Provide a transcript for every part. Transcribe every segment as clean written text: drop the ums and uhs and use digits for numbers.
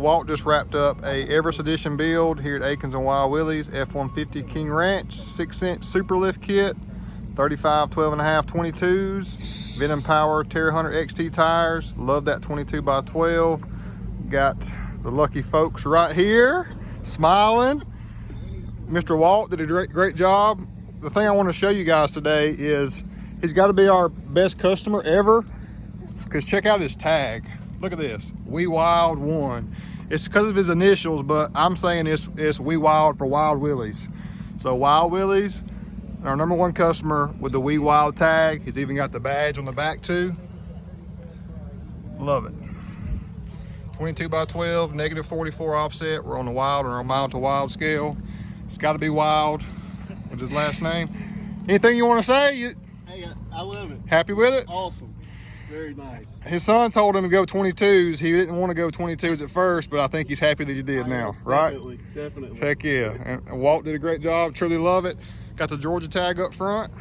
Walt just wrapped up a Everest Edition build here at Akins and Wild Willie's F-150 King Ranch, 6-inch Superlift kit, 35, 12.5, 22s, Venom Power Terra Hunter XT tires. Love that 22 by 12. Got the lucky folks right here, smiling. Mr. Walt did a great job. The thing I want to show you guys today is he's got to be our best customer ever, because check out his tag. Look at this, We Wild 1. It's because of his initials, but I'm saying it's We Wild for Wild Willies. So Wild Willies, our #1 customer with the We Wild tag. He's even got the badge on the back too. Love it. 22 by 12, -44 offset. We're on the wild or on mild to wild scale. It's got to be Wild with his last name. Anything you want to say? Hey, I love it. Happy with it? Awesome. Very nice. His son told him to go 22s. He didn't want to go 22s at first, but I think he's happy that he did now, right? Definitely. Heck yeah. And Walt did a great job. Truly love it. Got the Georgia tag up front.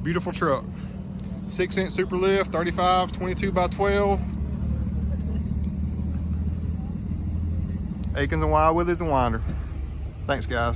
Beautiful truck. 6-inch Superlift, 35, 22 by 12. Akins and Wild Willies and Winder. Thanks, guys.